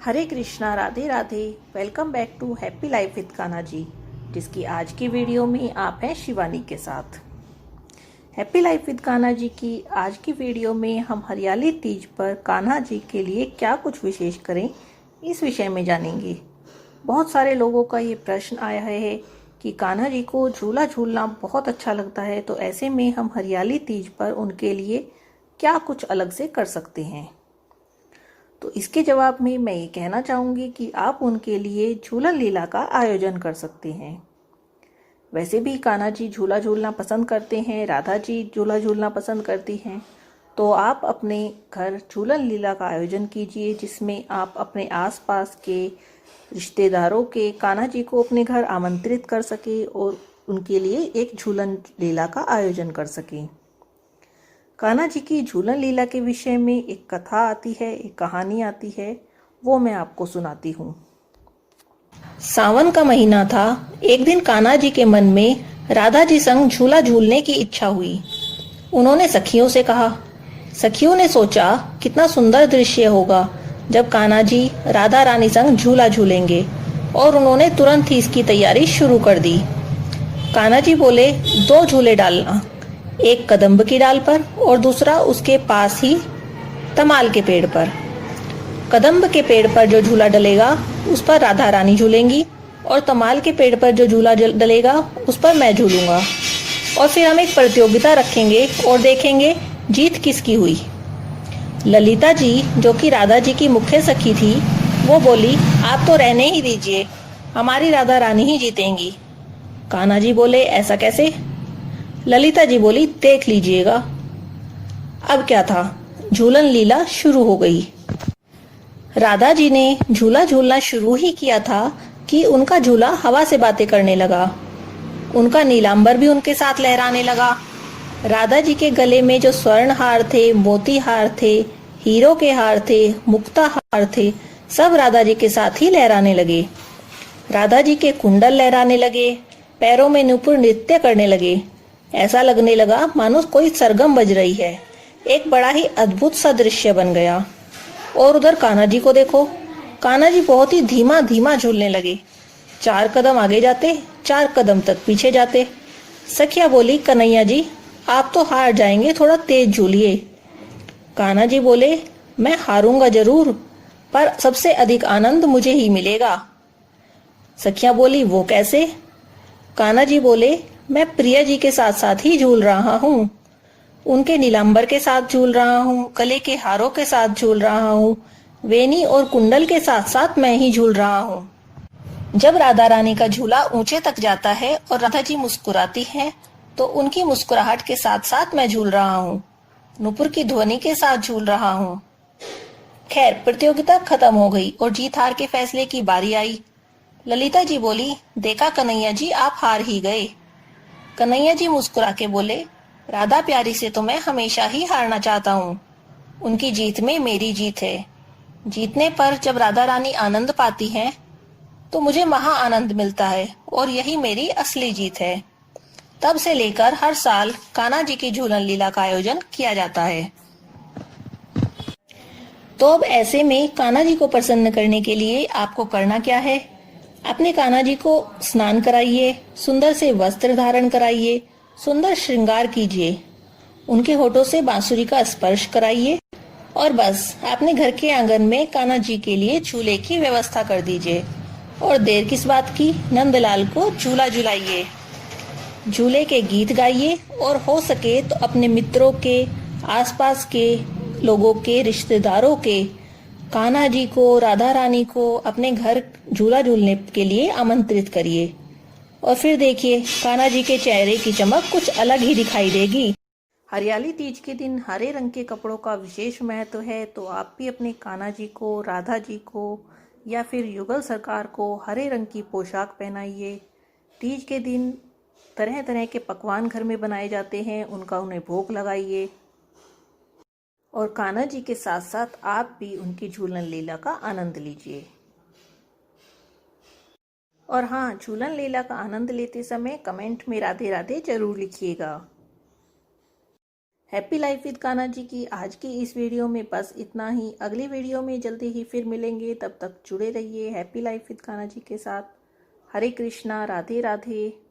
Hare Krishna, Radhe Radhe. Welcome back to happy life with Kanha ji, जिसकी आज की वीडियो में आप हैं शिवानी के साथ। हैप्पी लाइफ विद कान्हा जी की आज की वीडियो में हम हरियाली तीज पर कान्हा जी के लिए क्या कुछ विशेष करें, इस विषय में जानेंगे। बहुत सारे लोगों का ये प्रश्न आया है कि कान्हा जी को झूला झूलना बहुत अच्छा लगता है, तो ऐसे में हम हरियाली तीज पर उनके लिए क्या कुछ अलग से कर सकते हैं। तो इसके जवाब में मैं ये कहना चाहूँगी कि आप उनके लिए झूलन लीला का आयोजन कर सकते हैं। वैसे भी कान्हा जी झूला झूलना पसंद करते हैं, राधा जी झूला झूलना पसंद करती हैं, तो आप अपने घर झूलन लीला का आयोजन कीजिए, जिसमें आप अपने आसपास के रिश्तेदारों के कान्हा जी को अपने घर आमंत्रित कर सकें और उनके लिए एक झूलन लीला का आयोजन कर सकें। कान्हा जी की झूलन लीला के विषय में एक कथा आती है, एक कहानी आती है, वो मैं आपको सुनाती हूँ। सावन का महीना था। एक दिन कान्हा जी के मन में राधा जी संग झूला झूलने की इच्छा हुई। उन्होंने सखियों से कहा। सखियों ने सोचा कितना सुंदर दृश्य होगा जब कान्हा जी राधा रानी संग झूला झूलेंगे, और उन्होंने तुरंत ही इसकी तैयारी शुरू कर दी। कान्हा जी बोले, 2 झूले डालना, एक कदम्ब की डाल पर और दूसरा उसके पास ही तमाल के पेड़ पर। कदम्ब के पेड़ पर जो झूला डलेगा उस पर राधा रानी झूलेंगी, और तमाल के पेड़ पर जो झूला डलेगा उस पर मैं झूलूंगा। और फिर हम एक प्रतियोगिता रखेंगे और देखेंगे जीत किसकी हुई। ललिता जी, जो कि राधा जी की मुख्य सखी थी, वो बोली, आप तो रहने ही दीजिए, हमारी राधा रानी ही जीतेंगी। कान्हा जी बोले, ऐसा कैसे? ललिता जी बोली, देख लीजिएगा। अब क्या था, झूलन लीला शुरू हो गई। राधा जी ने झूला झूलना शुरू ही किया था कि उनका झूला हवा से बातें करने लगा। उनका नीलांबर भी उनके साथ लहराने लगा। राधा जी के गले में जो स्वर्ण हार थे, मोती हार थे, हीरो के हार थे, मुक्ता हार थे, सब राधा जी के साथ ही लहराने लगे। राधा जी के कुंडल लहराने लगे, पैरों में नूपुर नृत्य करने लगे। ऐसा लगने लगा मानो कोई सरगम बज रही है। एक बड़ा ही अद्भुत सा दृश्य बन गया। और उधर कान्हा जी को देखो, कान्हा जी बहुत ही धीमा धीमा झूलने लगे। 4 कदम आगे जाते, 4 कदम तक पीछे जाते। सखिया बोली, कन्हैया जी आप तो हार जाएंगे, थोड़ा तेज झूलिए। कान्हा जी बोले, मैं हारूंगा जरूर, पर सबसे अधिक आनंद मुझे ही मिलेगा। सखिया बोली, वो कैसे? कान्हा जी बोले, मैं प्रिया जी के साथ साथ ही झूल रहा हूँ, उनके नीलांबर के साथ झूल रहा हूँ, गले के हारों के साथ झूल रहा हूँ, वेणी और कुंडल के साथ साथ मैं ही झूल रहा हूँ। जब राधा रानी का झूला ऊंचे तक जाता है और राधा जी मुस्कुराती है, तो उनकी मुस्कुराहट के साथ साथ मैं झूल रहा हूँ, नुपुर की ध्वनि के साथ झूल रहा हूँ। खैर, प्रतियोगिता खत्म हो गई और जीत हार के फैसले की बारी आई। ललिता जी बोली, देखा कन्हैया जी, आप हार ही गए। कन्हैया जी मुस्कुरा के बोले, राधा प्यारी से तो मैं हमेशा ही हारना चाहता हूँ, उनकी जीत में मेरी जीत है। जीतने पर जब राधा रानी आनंद पाती हैं, तो मुझे महा आनंद मिलता है, और यही मेरी असली जीत है। तब से लेकर हर साल कान्हा जी की झूलन लीला का आयोजन किया जाता है। तो अब ऐसे में कान्हा जी को प्रसन्न करने के लिए आपको करना क्या है? अपने कान्हा जी को स्नान कराइए, सुंदर से वस्त्र धारण कराइए, सुंदर श्रृंगार कीजिए, उनके होठों से बांसुरी का स्पर्श कराइए, और बस अपने घर के आंगन में कान्हा जी के लिए झूले की व्यवस्था कर दीजिए। और देर किस बात की, नंदलाल को झूला झुलाइए, झूले के गीत गाइए, और हो सके तो अपने मित्रों के, आसपास के लोगों के, रिश्तेदारों के कान्हा जी को, राधा रानी को अपने घर झूला झूलने के लिए आमंत्रित करिए। और फिर देखिए, कान्हा जी के चेहरे की चमक कुछ अलग ही दिखाई देगी। हरियाली तीज के दिन हरे रंग के कपड़ों का विशेष महत्व है, तो आप भी अपने कान्हा जी को, राधा जी को या फिर युगल सरकार को हरे रंग की पोशाक पहनाइए। तीज के दिन तरह तरह के पकवान घर में बनाए जाते हैं, उनका उन्हें भोग लगाइए, और कान्हा जी के साथ साथ आप भी उनकी झूलन लीला का आनंद लीजिए। और हाँ, झूलन लीला का आनंद लेते समय कमेंट में राधे राधे जरूर लिखिएगा। हैप्पी लाइफ विद कान्हा जी की आज की इस वीडियो में बस इतना ही। अगली वीडियो में जल्दी ही फिर मिलेंगे, तब तक जुड़े रहिए हैप्पी लाइफ विद कान्हा जी के साथ। हरे कृष्णा, राधे राधे।